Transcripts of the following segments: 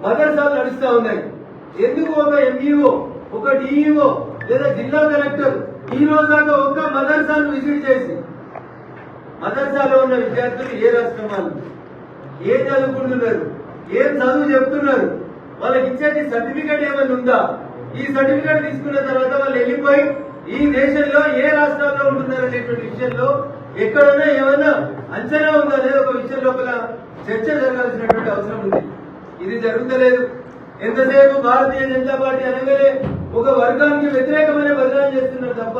మదర్సాలు నడుస్తా ఉన్నాయి. ఎందుకు ఒక ఎంఈఓ, ఒక డిఈఓ లేదా జిల్లా కలెక్టర్ ఈ రోజు దాకా ఒక్క మదర్సాను విజిట్ చేసి మదర్సాలో ఉన్న విద్యార్థులు ఏ రాష్ట్రం వాళ్ళు, ఏం చదువుకుంటున్నారు, ఏం చదువు చెప్తున్నారు, వాళ్ళకి ఇచ్చేది సర్టిఫికేట్ ఏమైనా ఉందా, ఈ సర్టిఫికేట్ తీసుకున్న తర్వాత వాళ్ళు వెళ్ళిపోయి ఈ దేశంలో ఏ రాష్ట్రాల్లో ఉంటున్నారు అనేటువంటి విషయంలో ఎక్కడైనా ఏమైనా అంచనా ఉందా అనేది ఒక విషయం లోపల చర్చ జరగాల్సినటువంటి అవసరం ఉంది. ఇది జరుగుతలేదు. ఎంతసేపు భారతీయ జనతా పార్టీ అనగానే ఒక వర్గానికి వ్యతిరేకమైన బదనాలు చేస్తున్నారు తప్ప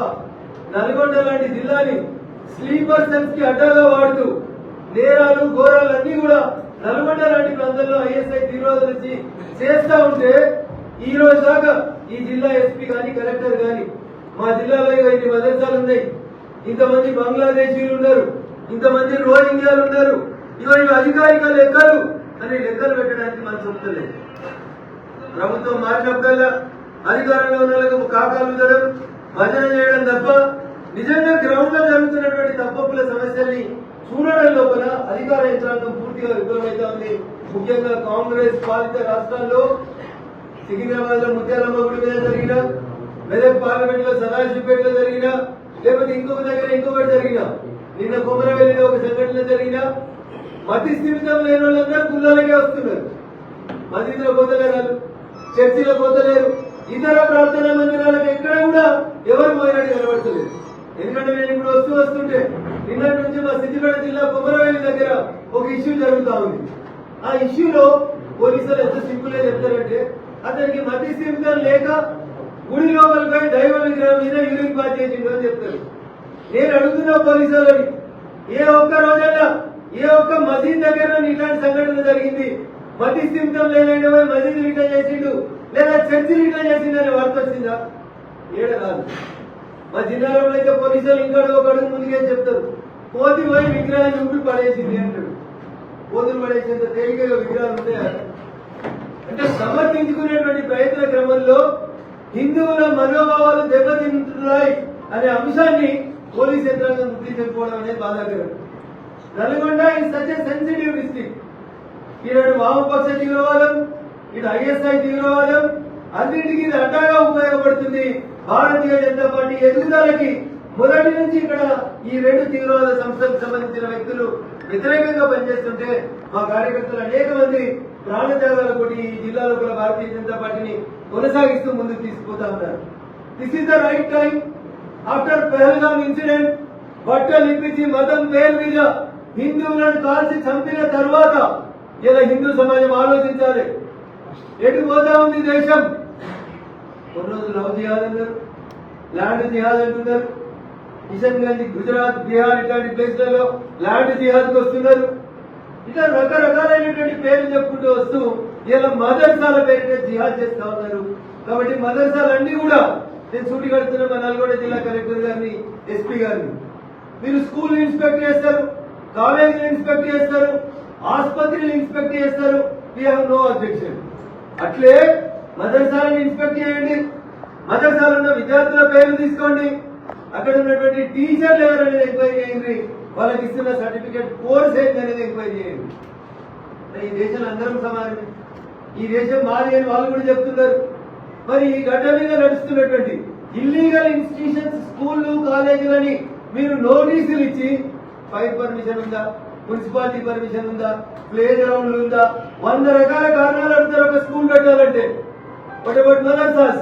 నల్గొండ లాంటి జిల్లాని స్లీపర్ సెల్స్ కి అడ్డాగా వాడుతూ నేరాలు ఘోరాలు అన్ని కూడా నల్గొండ లాంటి ప్రాంతాల్లో ఐఎస్ఐ తీవ్రవాదులు వచ్చి చేస్తా ఉంటే ఈ రోజు దాకా ఈ జిల్లా ఎస్పీ గాని కలెక్టర్ గాని మా జిల్లాలో ఇన్ని మదర్సాలు ఉన్నాయి, ఇంతమంది బంగ్లాదేశీలు ఉన్నారు, ఇంతమంది రోహింగ్యాలు ఉన్నారు, ఇవి అధికారిక లెక్కలు అని లెక్కలు పెట్టడానికి మనం చెప్తలేదు. ప్రభుత్వం మారినప్పుడల్లా అధికారంలో ఉన్న వాళ్ళకు కాకాలు ఉండడం, భజన చేయడం తప్ప నిజంగా గ్రౌండ్ లో జరుగుతున్నటువంటి తప్పుల సమస్యల్ని చూడడం లోపల అధికార యంత్రాంగం పూర్తిగా విఫలమైతా ఉంది. ముఖ్యంగా కాంగ్రెస్ పాలిత రాష్ట్రాల్లో సికింద్రాబాద్ లో ముత్యాలమ్మ గుడి మీద జరిగిన, మెదక్ పార్లమెంట్ లో సదాశివపేటలో జరిగిన, లేకపోతే ఇంకొక దగ్గర ఇంకొకటి జరిగిన, నిన్న కొమరవెల్లిలో ఒక సంఘటన జరిగిన, మతి స్థిమితం లేని వాళ్ళందరూ గుళ్ళలకే వస్తున్నారు. మసీదులో పోతలేరు, చర్చిలో పోతలేరు, ఇతర ప్రార్థనా మందిరాలకు ఎక్కడ కూడా ఎవరు పోయినట్టు కనబడతలేదు. ఎందుకంటే నేను ఇప్పుడు వస్తుంటే నిన్నటి నుంచి మా సిద్దిపేట జిల్లా కొమరవెల్లి దగ్గర ఒక ఇష్యూ జరుగుతా ఉంది. ఆ ఇష్యూలో పోలీసులు ఎంత సింపుల్ గా చెప్తారంటే అతనికి మతి స్థిమితం లేక గుడి లోపలిపై దైవ విగ్రహం మీద యూరిన్ పాస్ చేసిండు అని చెప్తారు. నేను అడుగుతున్నా పోలీసులని, ఏ ఒక్క రోజన్నా ఏ ఒక్క మసీద్ దగ్గర ఇట్లాంటి సంఘటన జరిగింది, మతి స్థిమితం లేని మసీదు రిటర్న్ చేసిండు లేదా చర్చి రిటర్న్ చేసిండు అనే వార్త వచ్చిందా? ఏడ కాదు. మా జిల్లాలో అయితే పోలీసులు ఇంకా ఒక అడుగు ముందుకే చెప్తారు, కోతి పోయి విగ్రహాన్ని చూపి పడేసింది అంటాడు. కోతులు పడేసేంత తేలికగా విగ్రహాలు ఉంటాయా? అంటే సమర్థించుకునేటువంటి ప్రయత్న క్రమంలో హిందువుల మనోభావాలు దెబ్బతింటున్నాయి అనే అంశాన్ని పోలీస్ యంత్రాంగం గుర్తించకపోవడం అనేది బాధాకరం. Nalgonda is such a sensitive district. ఈనాడు వామపక్ష తీవ్రవాదం, ఇటు ఐఎస్ఐ తీవ్రవాదం అన్నింటికీ ఇది అడ్డాగా ఉపయోగపడుతుంది. భారతీయ జనతా పార్టీ ఎదుగుదలకి మొదటి నుంచి ఇక్కడ ఈ రెండు తీవ్రవాద సంస్థలకు సంబంధించిన వ్యక్తులు వ్యతిరేకంగా పనిచేస్తుంటే మా కార్యకర్తలు అనేక మంది ప్రాణత్యాగాలు కొట్టి ఈ జిల్లాలో కూడా భారతీయ జనతా పార్టీని కొనసాగిస్తూ ముందుకు తీసుకుపోతా ఉన్నారు. This is the right time. After Pahalgam incident బట్టలు ఇప్పించి మతం పేరు మీద హిందువులను కాల్చి చంపిన తర్వాత ఇలా హిందూ సమాజం ఆలోచించాలి. ఎటు పోతా ఉంది దేశం? కొన్ని రోజులు లవ్ జిహాద్ అన్నారు, ల్యాండ్ జిహాద్ అంటున్నారు. కిషన్ గంజ్, గుజరాత్, బీహార్ ఇట్లాంటి ప్లేస్లలో ల్యాండ్ జిహాద్కి వస్తున్నారు. ఇట్లా రకరకాలైనటువంటి పేర్లు చెప్పుకుంటూ వస్తూ ఇలా మదర్సాల పేరుతో జిహాద్ చేస్తా ఉన్నారు. కాబట్టి మదర్సాలన్నీ కూడా నేను సూటి కడుతున్న మా నల్గొండ జిల్లా కలెక్టర్ గారిని, ఎస్పీ గారిని, మీరు స్కూల్ ఇన్స్పెక్ట్ చేస్తారు, కాలేజీలు ఇన్స్పెక్ట్ చేస్తారు, ఆసుపత్రులు ఇన్స్పెక్ట్ చేస్తారు. We have no objection. అట్లే మదర్సాలను ఇన్స్పెక్ట్ చేయండి, మదర్సాలు ఉన్న విద్యార్థుల పేర్లు తీసుకోండి, అక్కడ ఉన్నటువంటి టీచర్లు ఎవరనేది ఎంక్వైరీ చేయండి, వాళ్ళకి ఇస్తున్న సర్టిఫికేట్ కోర్స్ ఏంటనేది ఎంక్వైరీ చేయండి. ఈ దేశంలో అందరం సమానమే, ఈ దేశం మాది అని వాళ్ళు కూడా చెప్తున్నారు. మరి ఈ గడ్డ మీద నడుస్తున్నటువంటి ఇల్లీగల్ ఇన్స్టిట్యూషన్స్, స్కూళ్లు, కాలేజీలని మీరు నోటీసులు ఇచ్చి ఫైర్ పర్మిషన్ ఉందా, మున్సిపాలిటీ పర్మిషన్ ఉందా, ప్లే గ్రౌండ్లు ఉందా, 100 రకాల కారణాలు అడుగుతారు ఒక స్కూల్ పెట్టాలంటే. బట్ మదర్సాస్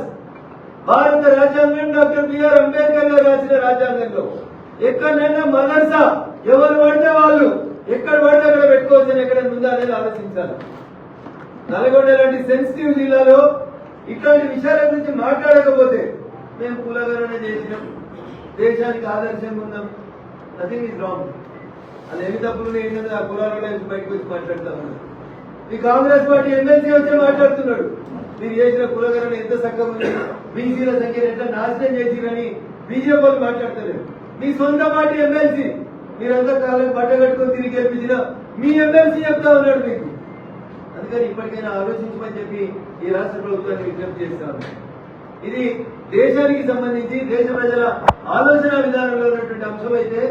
భారత రాజ్యాంగం డాక్టర్ బిఆర్ అంబేద్కర్ గారు రాసిన రాజ్యాంగంలో ఎక్కడైనా మదర్సా ఎవరు పడితే వాళ్ళు ఎక్కడ పడితే అక్కడ పెట్టుకోవచ్చని ఎక్కడ ఉందా అనేది ఆలోచించాలి. నల్గొండ లాంటి సెన్సిటివ్ జిల్లాలో ఇట్లాంటి విషయాల గురించి మాట్లాడకపోతే మేము కులగణన చేసినాం, దేశానికి ఆదర్శంగా ఉన్నాం, నథింగ్ ఇస్ రాంగ్. అది ఎన్ని తప్పులు ఏంటంటే ఆ కులాల బయటకు వచ్చి మాట్లాడుతా ఉన్నాడు. ఈ కాంగ్రెస్ పార్టీ ఎమ్మెల్సీ వచ్చే మాట్లాడుతున్నాడు, మీరు చేసిన కులగణన ఎంత చక్కగా ఉంది, బీసీల సంఖ్యను ఎంత నాశనం చేసిరని బీజేపీ వాళ్ళు మాట్లాడతలేరు. మీ సొంత పార్టీ ఎమ్మెల్సీ మీరంతా కాలం బట్ట కట్టుకొని తిరిగి గెలిపించిన మీ ఎమ్మెల్సీ చెప్తా ఉన్నాడు మీకు. అందుకని ఇప్పటికైనా ఆలోచించమని చెప్పి ఈ రాష్ట్ర ప్రభుత్వాన్ని విజ్ఞప్తి చేస్తాను. ఇది దేశానికి సంబంధించి దేశ ప్రజల ఆలోచన విధానంలో ఉన్నటువంటి అంశం అయితే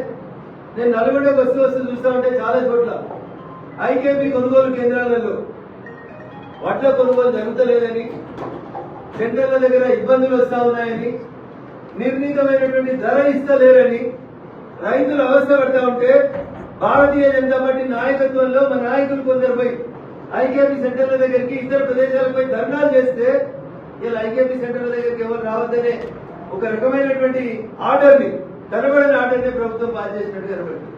నేను నల్గొండకు వస్తూ చూస్తా ఉంటే చాలా చోట్ల ఐకేపీ కొనుగోలు కేంద్రాలలో వడ్ల కొనుగోలు జరుగుతలేదని, సెంటర్ల దగ్గర ఇబ్బందులు వస్తా ఉన్నాయని, నిర్ణీతమైనటువంటి ధర ఇస్తలేరని రైతులు అవస్థ పడతా ఉంటే భారతీయ జనతా పార్టీ నాయకత్వంలో మా నాయకులు కొందరుపై ఐకేపీ సెంటర్ల దగ్గరికి ఇతర ప్రదేశాలపై ధర్నాలు చేస్తే ఇలా ఐకేపీ సెంటర్ల దగ్గరికి ఎవరు రావద్దనే ఒక రకమైనటువంటి ఆర్డర్ని, కనబడని ఆర్డర్ని ప్రభుత్వం పాస్ చేసినట్టు కనబడింది.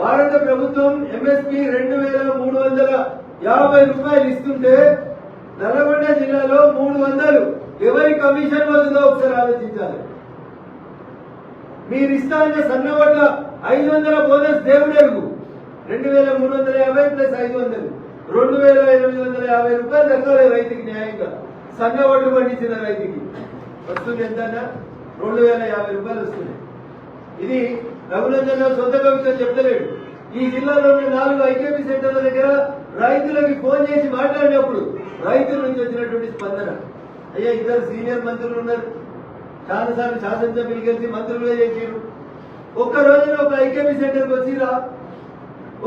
భారత ప్రభుత్వం ఎంఎస్పీ 2350 రూపాయలు ఇస్తుంటే నల్గొండ జిల్లాలో 300 ఎవరి కమిషన్ పోతుందో ఒకసారి ఆలోచించాలి. మీరు ఇస్తాన్న సన్నవడ్ల 500 బోనస్ దేవుడెరుగు 2350 ప్లస్ 500 2850 రూపాయలు దక్కాలి రైతుకి న్యాయంగా. సన్నవడ్లు పండించిన రైతుకి వస్తుంది ఎంత? 2050 రూపాయలు వస్తుంది. ఇది రఘునందన్ సొంత కవిత చెప్తలేడు. ఈ జిల్లాలో ఉన్న 4 ఐకేపీ సెంటర్ల దగ్గర రైతులకి ఫోన్ చేసి మాట్లాడినప్పుడు రైతుల నుంచి వచ్చినటువంటి స్పందన, అయ్యా ఇద్దరు సీనియర్ మంత్రులు ఉన్నారు, చాలాసార్లు శాసనసభ్యులు కలిసి మంత్రులుగా చేసిరు, ఒక్క రోజున ఒక ఐకేపీ సెంటర్కి వచ్చిరా,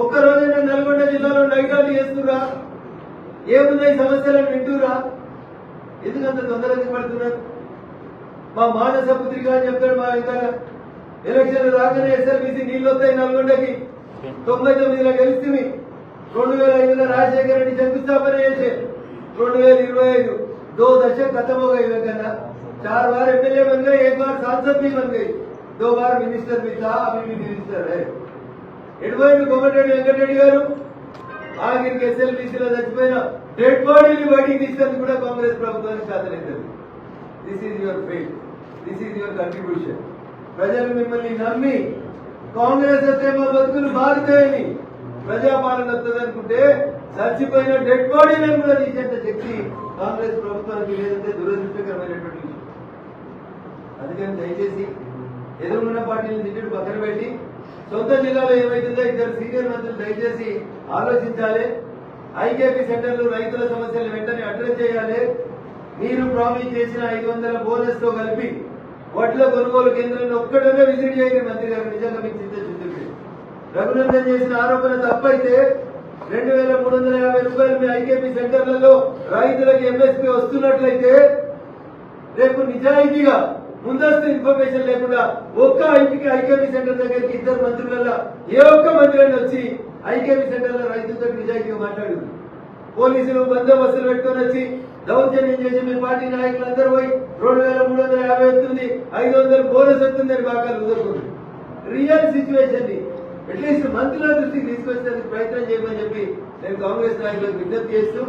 ఒక్క రోజున నల్గొండ జిల్లాలో నైటాలు చేస్తురా, ఏమున్నాయి సమస్యలను వింటురా, ఎందుకంత తొందరగా పడుతున్నారు? మా మానస పుత్రిక అని చెప్తాడు మా ఇంకా ఎలక్షన్ రాగానే ఎస్ఎల్బీసీ నీళ్ళు వస్తాయి నల్గొండకి 99లో గెలిస్తే 2005లో రాజశేఖర రెడ్డి శంకుస్థాపన చేసే 2025 2 दशक खत्म हो गए वगैरह 4 बार एमएलए बन गए, 1 बार सांसद भी बन गए, 2 बार मिनिस्टर भी था, अभी भी मिनिस्टर है. ఎడవైపు కోమటిరెడ్డి వెంకటరెడ్డి గారు ఆఖరికి ఎస్ఎల్బీసీలో చచ్చిపోయిన డెడ్ బాడీని బయటికి తీసేందుకు కూడా కాంగ్రెస్ ప్రభుత్వానికి సాధలేదు. This is your fail, this is your contribution. ప్రజలు మిమ్మల్ని నమ్మి కాంగ్రెస్ వస్తే మా బతుకులు బాగుతాయని, ప్రజాపాలన వస్తుంది అనుకుంటే చచ్చిపోయిన డెడ్ బాడీలను కూడా తీసేంత శక్తి కాంగ్రెస్ ప్రభుత్వానికి లేదంటే దురదృష్టకరమైనటువంటి విషయం. అందుకని దయచేసి ఎదురున్న పార్టీని తిట్టుడు పక్కన పెట్టి సొంత జిల్లాలో ఏమైతుందో ఇద్దరు సీనియర్ మంత్రులు దయచేసి ఆలోచించాలి. ఐకేపీ సెంటర్లు రైతుల సమస్యలు వెంటనే అడ్రస్ చేయాలి. మీరు ప్రామిస్ చేసిన 500 బోనస్ తో కలిపి వడ్ల కొనుగోలు కేంద్రాన్ని ఒక్కడనే విజిట్ చేయండి మంత్రి గారు. నిజంగా మీకు చిత్తశుద్ధి. రఘునందన్ చేసిన ఆరోపణ తప్పైతే 2350 రూపాయలు మీ ఐకేపీ సెంటర్లలో రైతులకు ఎంఎస్పీ వస్తున్నట్లయితే రేపు నిజాయితీగా ముందస్తు ఇన్ఫర్మేషన్ లేకుండా ఒక్క ఐకేపీ సెంటర్ దగ్గరికి ఇద్దరు మంత్రులలో ఏ ఒక్క మంత్రి వచ్చి ఐకేపీ సెంటర్లో రైతులతో నిజాయితీగా మాట్లాడు. పోలీసులు బందోబస్తులు పెట్టుకొని వచ్చి దౌర్జన్యం చేసి మీ పార్టీ నాయకులు అందరూ పోయి 2350 వస్తుంది, 500 బోనస్ వస్తుంది అని బాగా కుదరకూడదు. రియల్ సిచ్యువేషన్ ని అట్లీస్ట్ మంత్రుల దృష్టికి తీసుకొచ్చేందుకు ప్రయత్నం చేయమని చెప్పి నేను కాంగ్రెస్ నాయకులకు విజ్ఞప్తి చేస్తూ